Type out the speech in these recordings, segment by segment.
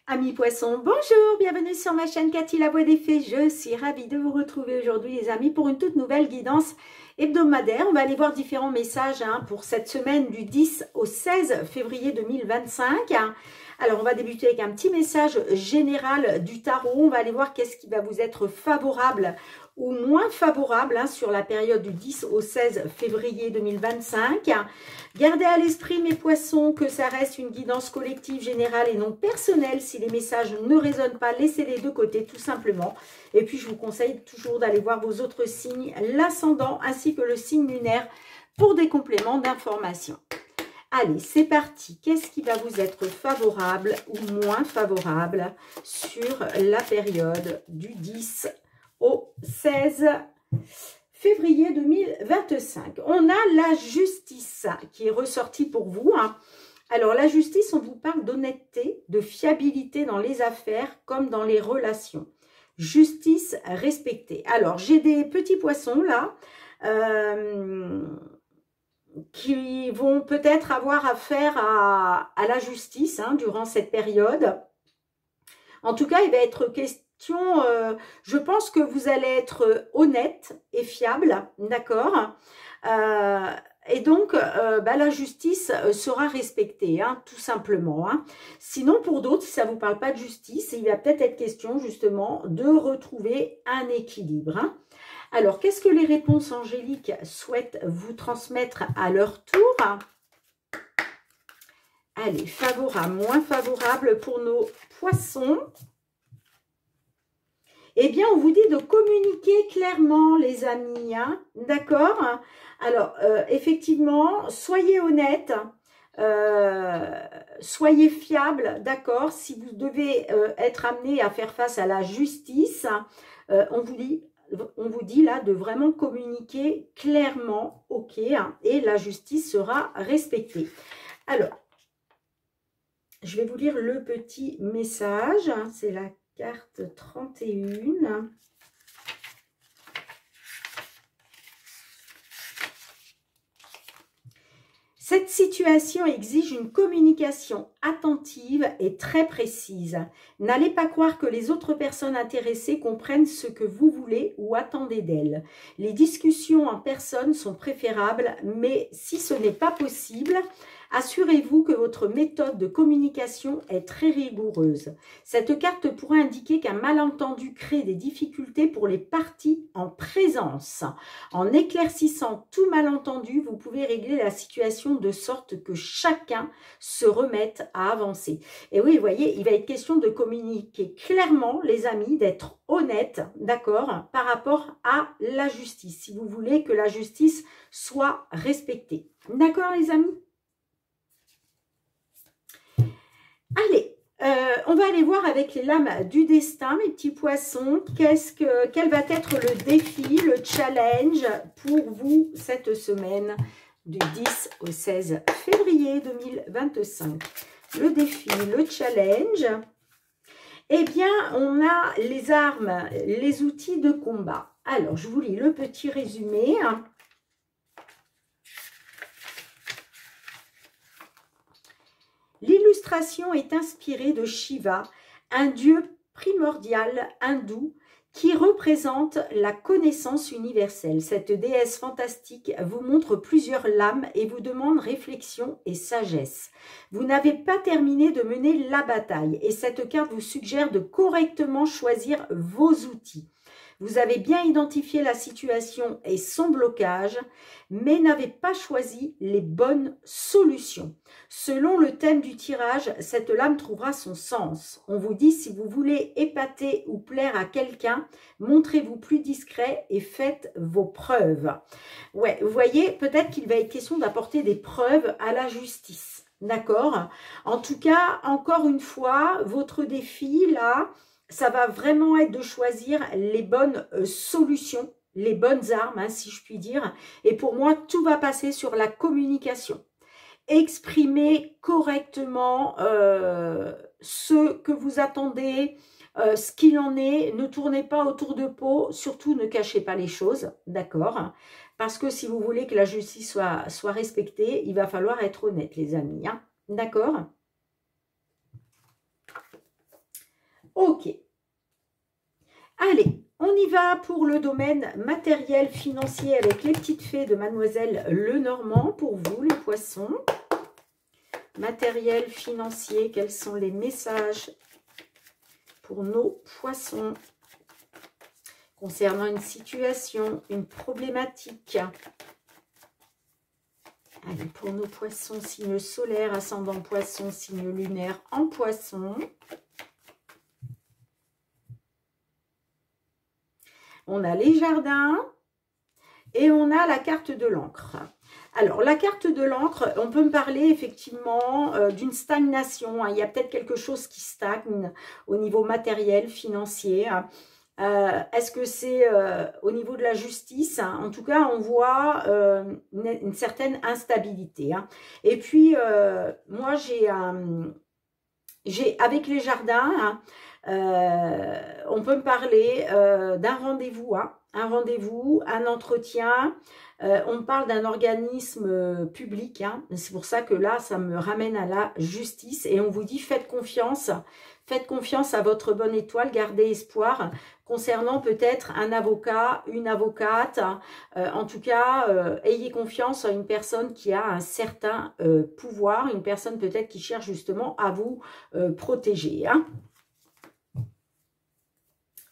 Amis poissons, bonjour, bienvenue sur ma chaîne Cathy la Voix des Fées. Je suis ravie de vous retrouver aujourd'hui les amis pour une toute nouvelle guidance hebdomadaire. On va aller voir différents messages pour cette semaine du 10 au 16 février 2025. Alors on va débuter avec un petit message général du tarot. On va aller voir qu'est-ce qui va vous être favorable ou moins favorable sur la période du 10 au 16 février 2025. Gardez à l'esprit, mes poissons, que ça reste une guidance collective générale et non personnelle. Si les messages ne résonnent pas, laissez-les de côté, tout simplement. Et puis, je vous conseille toujours d'aller voir vos autres signes, l'ascendant ainsi que le signe lunaire, pour des compléments d'information. Allez, c'est parti. Qu'est-ce qui va vous être favorable ou moins favorable sur la période du 10 au 16 février 2025. On a la justice qui est ressortie pour vous. Alors, la justice, on vous parle d'honnêteté, de fiabilité dans les affaires comme dans les relations. Justice respectée. Alors, j'ai des petits poissons là qui vont peut-être avoir affaire à la justice durant cette période. En tout cas, il va être question, je pense que vous allez être honnête et fiable, d'accord, et donc la justice sera respectée, tout simplement. Sinon, pour d'autres, si ça ne vous parle pas de justice, il va peut-être être question justement de retrouver un équilibre. Alors, qu'est-ce que les réponses angéliques souhaitent vous transmettre à leur tour? Allez, favorable, moins favorable pour nos poissons. Eh bien, on vous dit de communiquer clairement, les amis, d'accord? Alors, effectivement, soyez honnête, soyez fiable, d'accord? Si vous devez être amené à faire face à la justice, on vous dit là de vraiment communiquer clairement, ok, et la justice sera respectée. Alors, je vais vous lire le petit message, c'est la carte 31. Cette situation exige une communication attentive et très précise. N'allez pas croire que les autres personnes intéressées comprennent ce que vous voulez ou attendez d'elles. Les discussions en personne sont préférables, mais si ce n'est pas possible, assurez-vous que votre méthode de communication est très rigoureuse. Cette carte pourrait indiquer qu'un malentendu crée des difficultés pour les parties en présence. En éclaircissant tout malentendu, vous pouvez régler la situation de sorte que chacun se remette à avancer. Et oui, vous voyez, il va être question de communiquer clairement, les amis, d'être honnête, d'accord, par rapport à la justice, si vous voulez que la justice soit respectée. D'accord, les amis? Allez, on va aller voir avec les lames du destin, mes petits poissons, quel va être le défi, le challenge pour vous cette semaine du 10 au 16 février 2025. Le défi, le challenge, eh bien, on a les armes, les outils de combat. Alors, je vous lis le petit résumé. L'illustration est inspirée de Shiva, un dieu primordial hindou qui représente la connaissance universelle. Cette déesse fantastique vous montre plusieurs lames et vous demande réflexion et sagesse. Vous n'avez pas terminé de mener la bataille et cette carte vous suggère de correctement choisir vos outils. Vous avez bien identifié la situation et son blocage, mais n'avez pas choisi les bonnes solutions. Selon le thème du tirage, cette lame trouvera son sens. On vous dit, si vous voulez épater ou plaire à quelqu'un, montrez-vous plus discret et faites vos preuves. Ouais, vous voyez, peut-être qu'il va être question d'apporter des preuves à la justice. D'accord? En tout cas, encore une fois, votre défi, là, ça va vraiment être de choisir les bonnes solutions, les bonnes armes, si je puis dire. Et pour moi, tout va passer sur la communication. Exprimez correctement ce que vous attendez, ce qu'il en est. Ne tournez pas autour de pot, surtout ne cachez pas les choses, d'accord? Parce que si vous voulez que la justice soit respectée, il va falloir être honnête, les amis, d'accord? Ok. Allez, on y va pour le domaine matériel, financier avec les petites fées de Mademoiselle Lenormand. Pour vous, les poissons. Matériel, financier, quels sont les messages pour nos poissons concernant une situation, une problématique. Allez, pour nos poissons, signe solaire, ascendant poisson, signe lunaire en poisson. On a les jardins et on a la carte de l'encre. Alors, la carte de l'encre, on peut me parler effectivement d'une stagnation. Hein. Il y a peut-être quelque chose qui stagne au niveau matériel, financier. Est-ce que c'est au niveau de la justice? En tout cas, on voit une certaine instabilité. Hein. Et puis, moi, j'ai avec les jardins, on peut me parler d'un rendez-vous, hein, un rendez-vous, un entretien. On me parle d'un organisme public. Hein. C'est pour ça que là, ça me ramène à la justice. Et on vous dit, faites confiance à votre bonne étoile, gardez espoir concernant peut-être un avocat, une avocate. En tout cas, ayez confiance en une personne qui a un certain pouvoir, une personne peut-être qui cherche justement à vous protéger. Hein.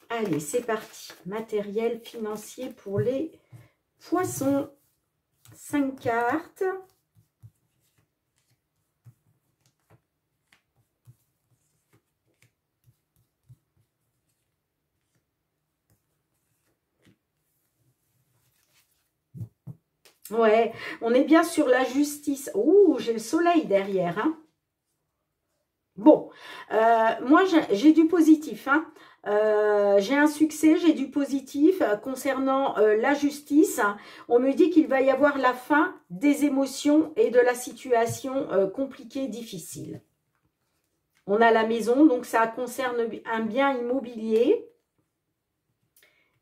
Allez, c'est parti. Matériel financier pour les poissons. 5 cartes. Ouais, on est bien sur la justice. Ouh, j'ai le soleil derrière. Hein. Bon, moi, j'ai du positif. Hein. J'ai un succès, j'ai du positif concernant la justice. On me dit qu'il va y avoir la fin des émotions et de la situation compliquée, difficile. On a la maison, donc ça concerne un bien immobilier.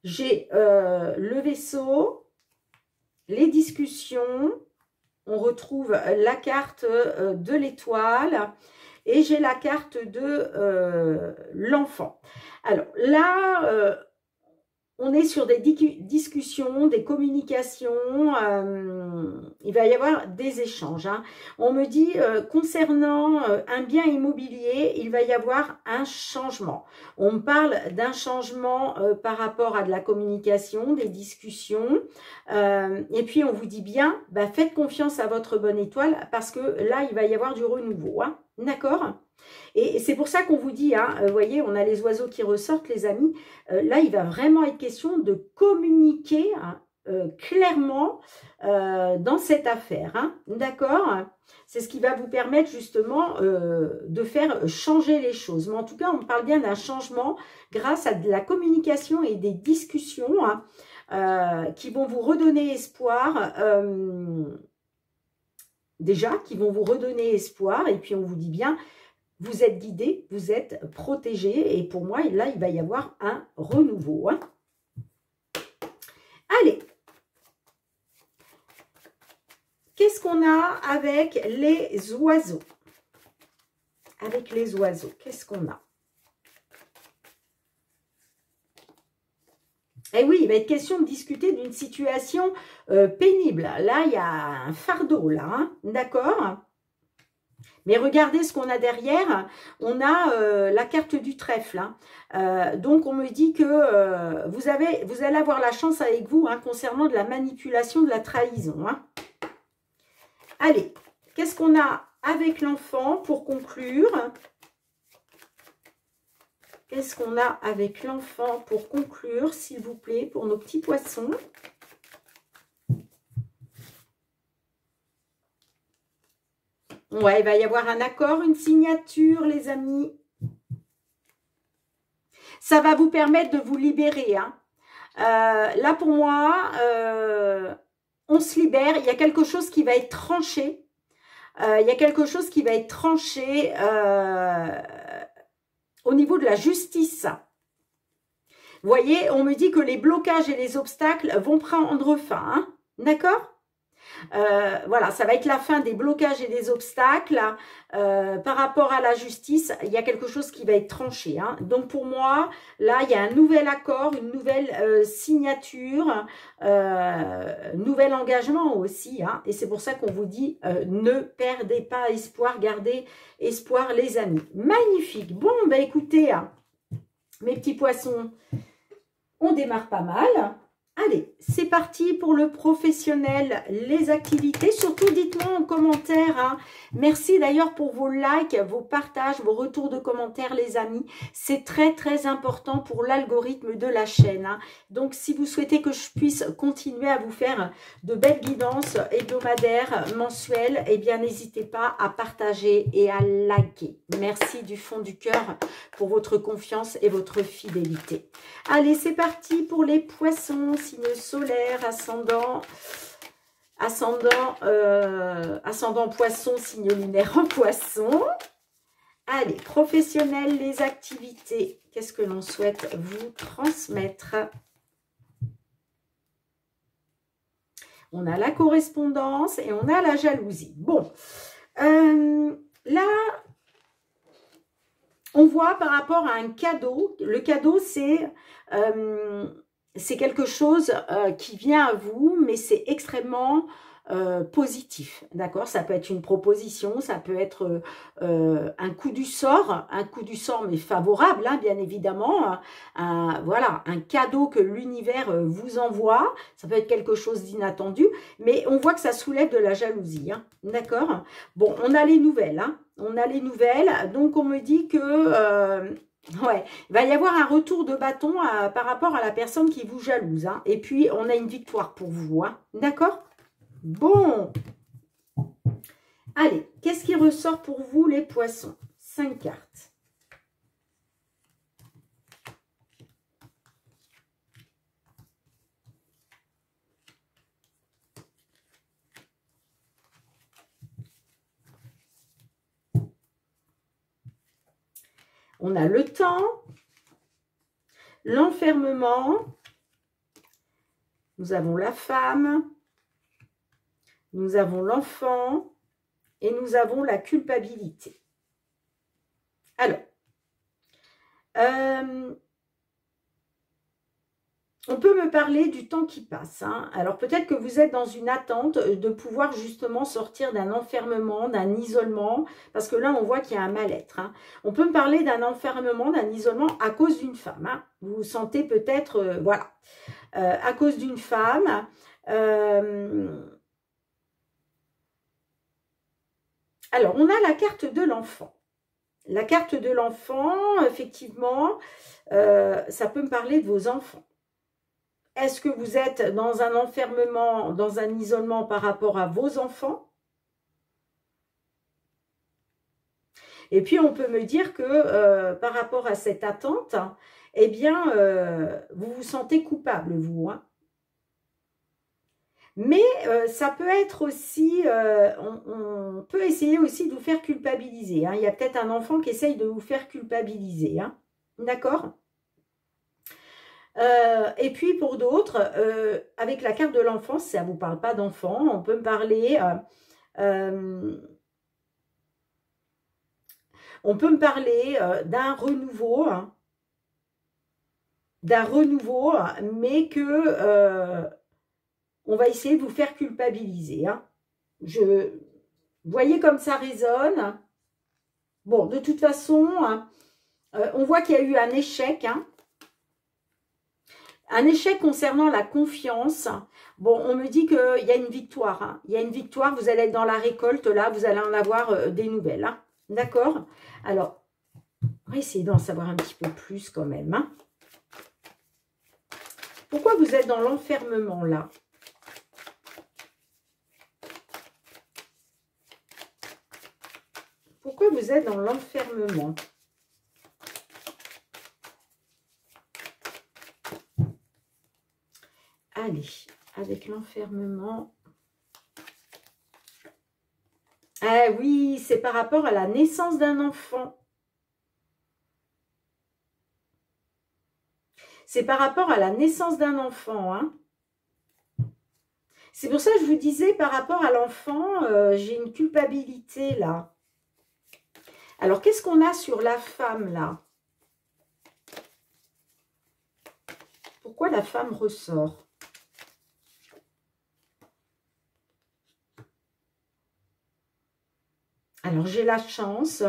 J'ai le vaisseau, les discussions. On retrouve la carte de l'étoile. Et j'ai la carte de l'enfant. Alors là, on est sur des discussions, des communications. Il va y avoir des échanges. Hein. On me dit, concernant un bien immobilier, il va y avoir un changement. On me parle d'un changement par rapport à de la communication, des discussions. Et puis, on vous dit bien, bah, faites confiance à votre bonne étoile parce que là, il va y avoir du renouveau. Hein. D'accord ? Et c'est pour ça qu'on vous dit, hein, vous voyez, on a les oiseaux qui ressortent, les amis. Là, il va vraiment être question de communiquer hein, clairement dans cette affaire. Hein, d'accord? C'est ce qui va vous permettre justement de faire changer les choses. Mais en tout cas, on parle bien d'un changement grâce à de la communication et des discussions hein, qui vont vous redonner espoir. Déjà, qui vont vous redonner espoir. Et puis, on vous dit bien... Vous êtes guidé, vous êtes protégé et pour moi, là, il va y avoir un renouveau. Hein. Allez. Qu'est-ce qu'on a avec les oiseaux? Avec les oiseaux, qu'est-ce qu'on a? Eh oui, il va être question de discuter d'une situation pénible. Là, il y a un fardeau, là, hein, d'accord ? Mais regardez ce qu'on a derrière, on a la carte du trèfle. Hein. Donc, on me dit que vous allez avoir la chance avec vous hein, concernant de la manipulation, de la trahison. Hein. Allez, qu'est-ce qu'on a avec l'enfant pour conclure? Qu'est-ce qu'on a avec l'enfant pour conclure, s'il vous plaît, pour nos petits poissons? Ouais, il va y avoir un accord, une signature, les amis. Ça va vous permettre de vous libérer. Hein. Là, pour moi, on se libère. Il y a quelque chose qui va être tranché. Il y a quelque chose qui va être tranché au niveau de la justice. Vous voyez, on me dit que les blocages et les obstacles vont prendre fin. Hein. D'accord ? Voilà, ça va être la fin des blocages et des obstacles. Par rapport à la justice, il y a quelque chose qui va être tranché. Hein. Donc pour moi, là, il y a un nouvel accord, une nouvelle signature, nouvel engagement aussi. Hein. Et c'est pour ça qu'on vous dit, ne perdez pas espoir, gardez espoir les amis. Magnifique. Bon, ben écoutez, hein, mes petits poissons, on démarre pas mal. Allez, c'est parti pour le professionnel, les activités. Surtout, dites-moi en commentaire. Hein. Merci d'ailleurs pour vos likes, vos partages, vos retours de commentaires, les amis. C'est très, très important pour l'algorithme de la chaîne. Hein. Donc, si vous souhaitez que je puisse continuer à vous faire de belles guidances hebdomadaires, mensuelles, eh bien, n'hésitez pas à partager et à liker. Merci du fond du cœur pour votre confiance et votre fidélité. Allez, c'est parti pour les poissons. Signe solaire, ascendant poisson, signe lunaire en poisson. Allez, professionnel, les activités. Qu'est-ce que l'on souhaite vous transmettre? On a la correspondance et on a la jalousie. Bon, là, on voit par rapport à un cadeau. Le cadeau, c'est quelque chose qui vient à vous, mais c'est extrêmement positif, d'accord? Ça peut être une proposition, ça peut être un coup du sort mais favorable, hein, bien évidemment. Voilà, un cadeau que l'univers vous envoie, ça peut être quelque chose d'inattendu, mais on voit que ça soulève de la jalousie, hein, d'accord? Bon, on a les nouvelles, hein, on a les nouvelles, donc on me dit que... ouais, il va y avoir un retour de bâton par rapport à la personne qui vous jalouse. Hein. Et puis, on a une victoire pour vous. Hein. D'accord? Bon. Allez, qu'est-ce qui ressort pour vous, les poissons? 5 cartes. On a le temps, l'enfermement, nous avons la femme, nous avons l'enfant et nous avons la culpabilité. Alors, on peut me parler du temps qui passe. Hein. Alors, peut-être que vous êtes dans une attente de pouvoir justement sortir d'un enfermement, d'un isolement, parce que là, on voit qu'il y a un mal-être. Hein. On peut me parler d'un enfermement, d'un isolement à cause d'une femme. Hein. Vous vous sentez peut-être, voilà, à cause d'une femme. Alors, on a la carte de l'enfant. La carte de l'enfant, effectivement, ça peut me parler de vos enfants. Est-ce que vous êtes dans un enfermement, dans un isolement par rapport à vos enfants? Et puis, on peut me dire que par rapport à cette attente, eh bien, vous vous sentez coupable, vous. Hein. Mais ça peut être aussi, on peut essayer aussi de vous faire culpabiliser. Hein. Il y a peut-être un enfant qui essaye de vous faire culpabiliser. Hein. D'accord ? Et puis pour d'autres, avec la carte de l'enfance, ça ne vous parle pas d'enfant, on peut me parler, d'un renouveau, hein, mais que on va essayer de vous faire culpabiliser. Hein. Vous voyez comme ça résonne. Bon, de toute façon, hein, on voit qu'il y a eu un échec, hein. Un échec concernant la confiance. Bon, on me dit qu'il y a une victoire. Hein. Il y a une victoire, vous allez être dans la récolte, là, vous allez en avoir des nouvelles. Hein. D'accord? Alors, on va essayer d'en savoir un petit peu plus quand même. Hein. Pourquoi vous êtes dans l'enfermement, là? Pourquoi vous êtes dans l'enfermement? Allez, avec l'enfermement. Ah oui, c'est par rapport à la naissance d'un enfant. C'est par rapport à la naissance d'un enfant. Hein. C'est pour ça que je vous disais, par rapport à l'enfant, j'ai une culpabilité là. Alors, qu'est-ce qu'on a sur la femme là? Pourquoi la femme ressort? Alors, j'ai la chance.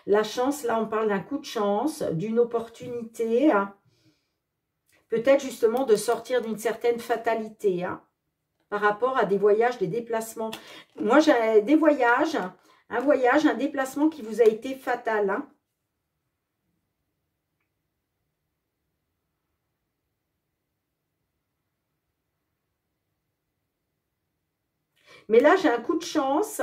La chance, là, on parle d'un coup de chance, d'une opportunité. Peut-être justement de sortir d'une certaine fatalité. Par rapport à des voyages, des déplacements. Moi, j'ai des voyages, un déplacement qui vous a été fatal. Mais là, j'ai un coup de chance.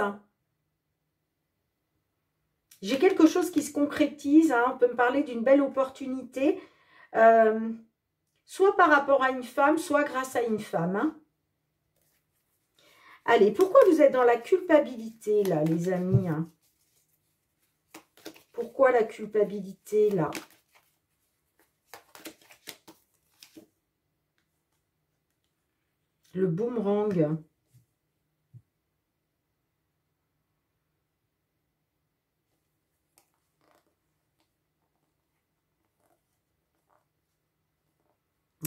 J'ai quelque chose qui se concrétise. On peut me parler d'une belle opportunité. Soit par rapport à une femme, soit grâce à une femme. Allez, pourquoi vous êtes dans la culpabilité, là, les amis? Pourquoi la culpabilité, là? Le boomerang.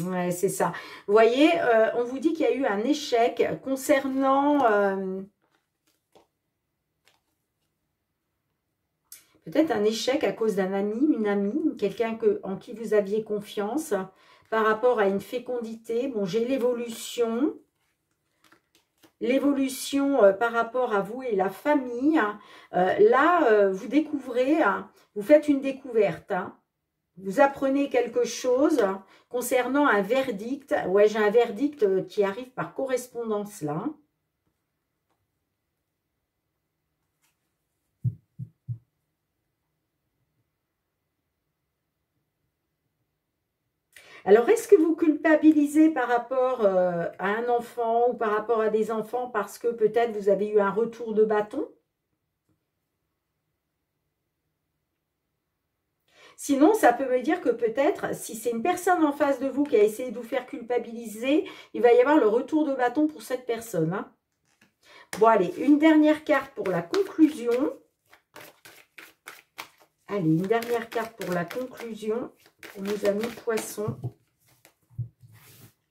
Ouais, c'est ça. Vous voyez, on vous dit qu'il y a eu un échec concernant... peut-être un échec à cause d'un ami, une amie, quelqu'un en qui vous aviez confiance par rapport à une fécondité. Bon, j'ai l'évolution. L'évolution par rapport à vous et la famille. Là, vous découvrez, vous faites une découverte. Vous apprenez quelque chose concernant un verdict. Ouais, j'ai un verdict qui arrive par correspondance là. Alors, est-ce que vous culpabilisez par rapport à un enfant ou par rapport à des enfants parce que peut-être vous avez eu un retour de bâton? Sinon, ça peut me dire que peut-être, si c'est une personne en face de vous qui a essayé de vous faire culpabiliser, il va y avoir le retour de bâton pour cette personne. Bon, allez, une dernière carte pour la conclusion. Allez, une dernière carte pour la conclusion. On nous a mis poisson.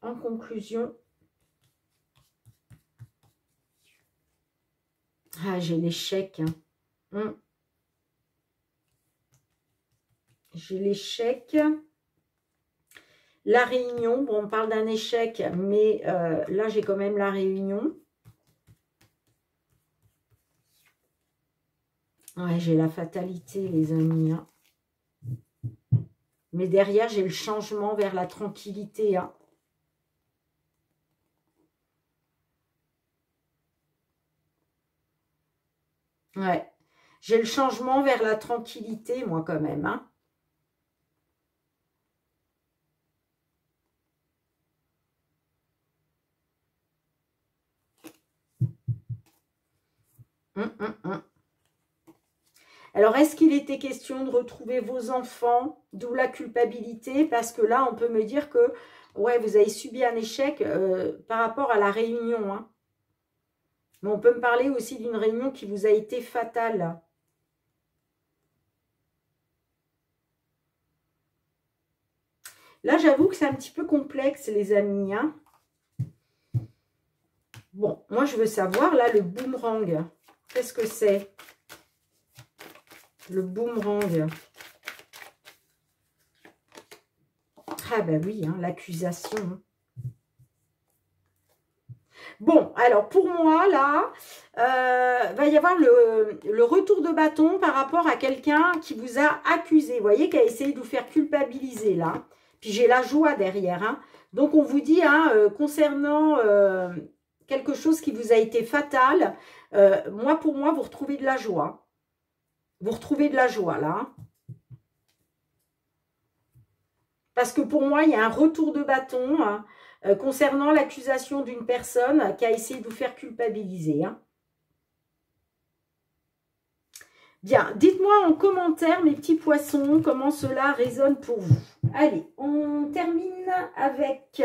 En conclusion. Ah, j'ai l'échec. J'ai l'échec. La réunion. Bon, on parle d'un échec, mais là, j'ai quand même la réunion. Ouais, j'ai la fatalité, les amis. Mais derrière, j'ai le changement vers la tranquillité. Ouais. J'ai le changement vers la tranquillité, moi, quand même. Alors, est-ce qu'il était question de retrouver vos enfants, d'où la culpabilité? Parce que là, on peut me dire que, ouais, vous avez subi un échec par rapport à la réunion. Mais on peut me parler aussi d'une réunion qui vous a été fatale. Là, j'avoue que c'est un petit peu complexe, les amis. Bon, moi, je veux savoir, là, le boomerang. Qu'est-ce que c'est? Le boomerang. Ah ben oui, l'accusation. Bon, alors pour moi, là, va y avoir le retour de bâton par rapport à quelqu'un qui vous a accusé. Vous voyez, qui a essayé de vous faire culpabiliser, là. Puis j'ai la joie derrière. Donc, on vous dit, concernant quelque chose qui vous a été fatal, pour moi, vous retrouvez de la joie. Vous retrouvez de la joie, là. Parce que pour moi, il y a un retour de bâton concernant l'accusation d'une personne qui a essayé de vous faire culpabiliser. Bien, dites-moi en commentaire, mes petits poissons, comment cela résonne pour vous. Allez, on termine avec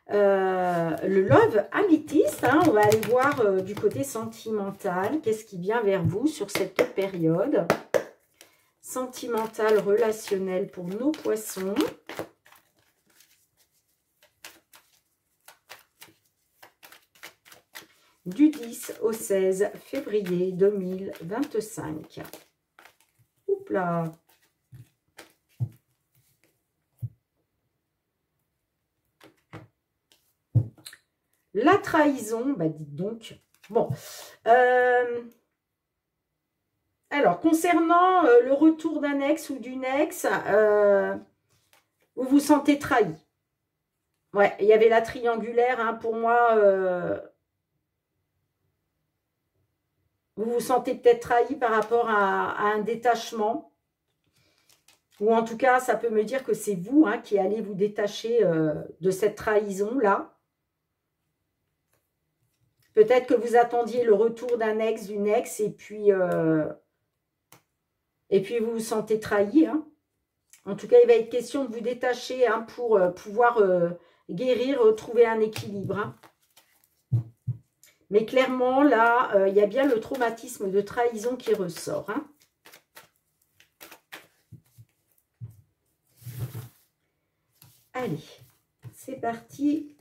le love améthyste, hein, on va aller voir du côté sentimental, qu'est-ce qui vient vers vous sur cette période sentimentale, relationnelle pour nos poissons. Du 10 au 16 février 2025. Oups là. La trahison, bah dites donc. Bon. Alors, concernant le retour d'un ex ou d'une ex, vous vous sentez trahi. Ouais, il y avait la triangulaire, hein, pour moi. Vous vous sentez peut-être trahi par rapport à un détachement. Ou en tout cas, ça peut me dire que c'est vous, hein, qui allez vous détacher de cette trahison-là. Peut-être que vous attendiez le retour d'un ex, d'une ex, et puis vous vous sentez trahi. Hein. En tout cas, il va être question de vous détacher, hein, pour pouvoir guérir, trouver un équilibre. Hein. Mais clairement, là, il y a bien le traumatisme de trahison qui ressort. Hein. Allez, c'est parti.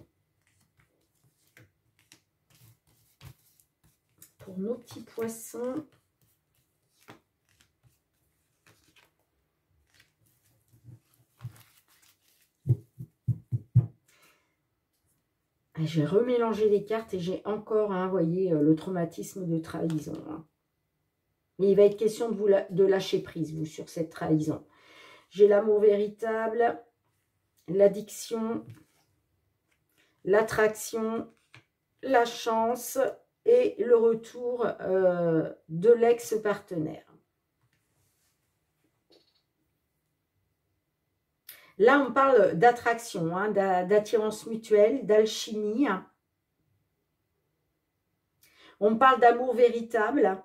Pour nos petits poissons. J'ai remélangé les cartes et j'ai encore, hein, vous voyez, le traumatisme de trahison. Hein. Mais il va être question de lâcher prise, vous, sur cette trahison. J'ai l'amour véritable, l'addiction, l'attraction, la chance et le retour de l'ex-partenaire. Là, on parle d'attraction, hein, d'attirance mutuelle, d'alchimie. On parle d'amour véritable.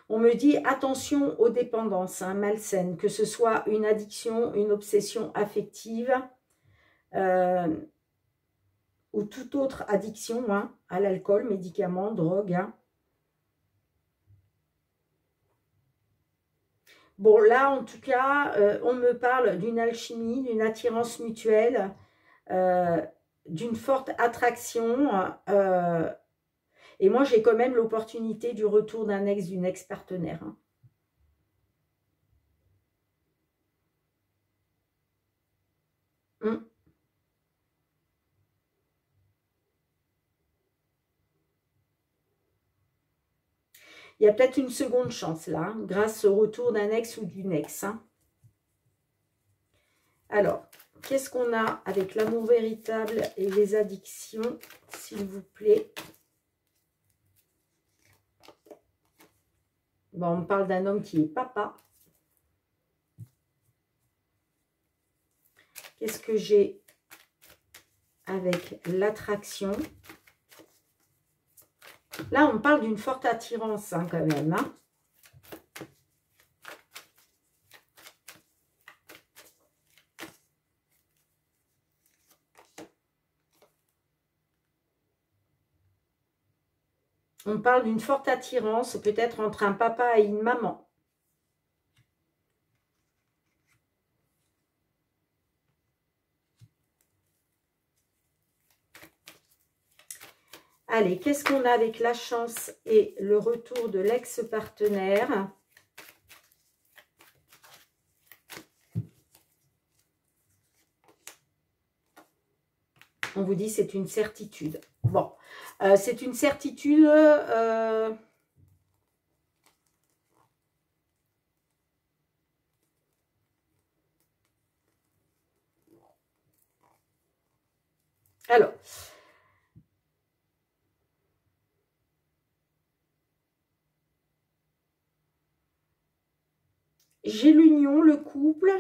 On me dit attention aux dépendances, hein, malsaines, que ce soit une addiction, une obsession affective ou toute autre addiction, hein, à l'alcool, médicaments, drogue. Hein. Bon, là, en tout cas, on me parle d'une alchimie, d'une attirance mutuelle, d'une forte attraction. Et moi, j'ai quand même l'opportunité du retour d'un ex, d'une ex-partenaire. Hein. Il y a peut-être une seconde chance là, hein, grâce au retour d'un ex ou d'une ex. Hein. Alors, qu'est-ce qu'on a avec l'amour véritable et les addictions, s'il vous plaît? Bon, on parle d'un homme qui est papa. Qu'est-ce que j'ai avec l'attraction? Là, on parle d'une forte attirance, hein, quand même. Hein. On parle d'une forte attirance, peut-être entre un papa et une maman. Allez, qu'est-ce qu'on a avec la chance et le retour de l'ex-partenaire? On vous dit c'est une certitude. Bon, c'est une certitude... Alors, j'ai l'union, le couple,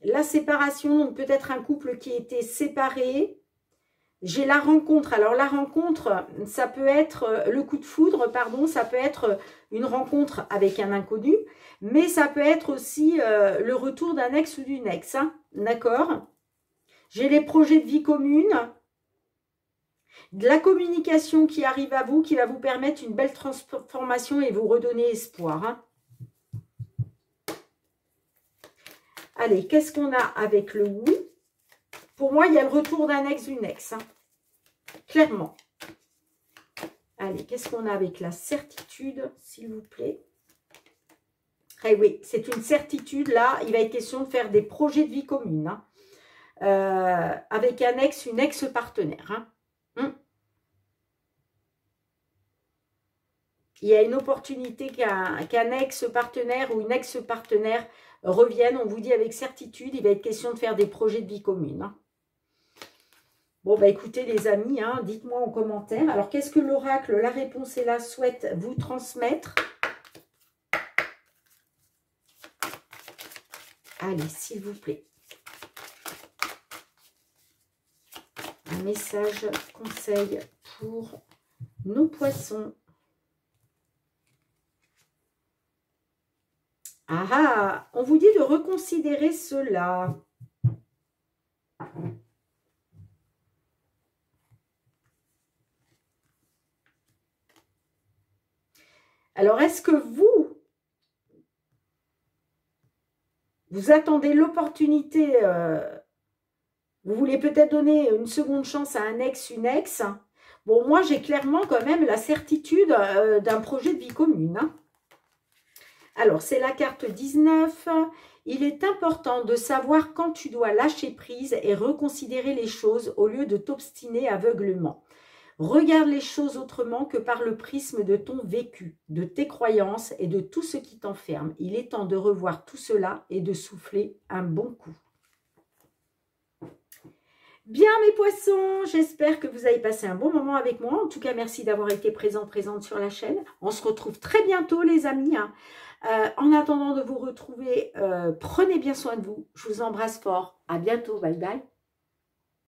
la séparation, donc peut-être un couple qui était séparé, j'ai la rencontre. Alors la rencontre, ça peut être le coup de foudre, pardon, ça peut être une rencontre avec un inconnu, mais ça peut être aussi le retour d'un ex ou d'une ex, hein, d'accord? J'ai les projets de vie commune, de la communication qui arrive à vous, qui va vous permettre une belle transformation et vous redonner espoir, hein. Allez, qu'est-ce qu'on a avec le oui? Pour moi, il y a le retour d'un ex, d'une ex, hein. Clairement. Allez, qu'est-ce qu'on a avec la certitude, s'il vous plaît? Eh oui, c'est une certitude, là. Il va être question de faire des projets de vie commune, hein. Avec un ex, une ex-partenaire, hein. Il y a une opportunité qu'un ex-partenaire ou une ex-partenaire revienne. On vous dit avec certitude, il va être question de faire des projets de vie commune, hein. Bon, bah écoutez les amis, hein, dites-moi en commentaire. Alors, qu'est-ce que l'oracle, la réponse est là, souhaite vous transmettre? Allez, s'il vous plaît. Un message, conseil pour nos poissons. Ah ah, on vous dit de reconsidérer cela. Alors, est-ce que vous attendez l'opportunité, vous voulez peut-être donner une seconde chance à un ex, une ex? Bon, moi, j'ai clairement quand même la certitude d'un projet de vie commune, hein. Alors, c'est la carte 19. Il est important de savoir quand tu dois lâcher prise et reconsidérer les choses au lieu de t'obstiner aveuglement. Regarde les choses autrement que par le prisme de ton vécu, de tes croyances et de tout ce qui t'enferme. Il est temps de revoir tout cela et de souffler un bon coup. Bien mes poissons, j'espère que vous avez passé un bon moment avec moi. En tout cas, merci d'avoir été présente sur la chaîne. On se retrouve très bientôt les amis, hein. En attendant de vous retrouver, prenez bien soin de vous. Je vous embrasse fort. À bientôt. Bye bye.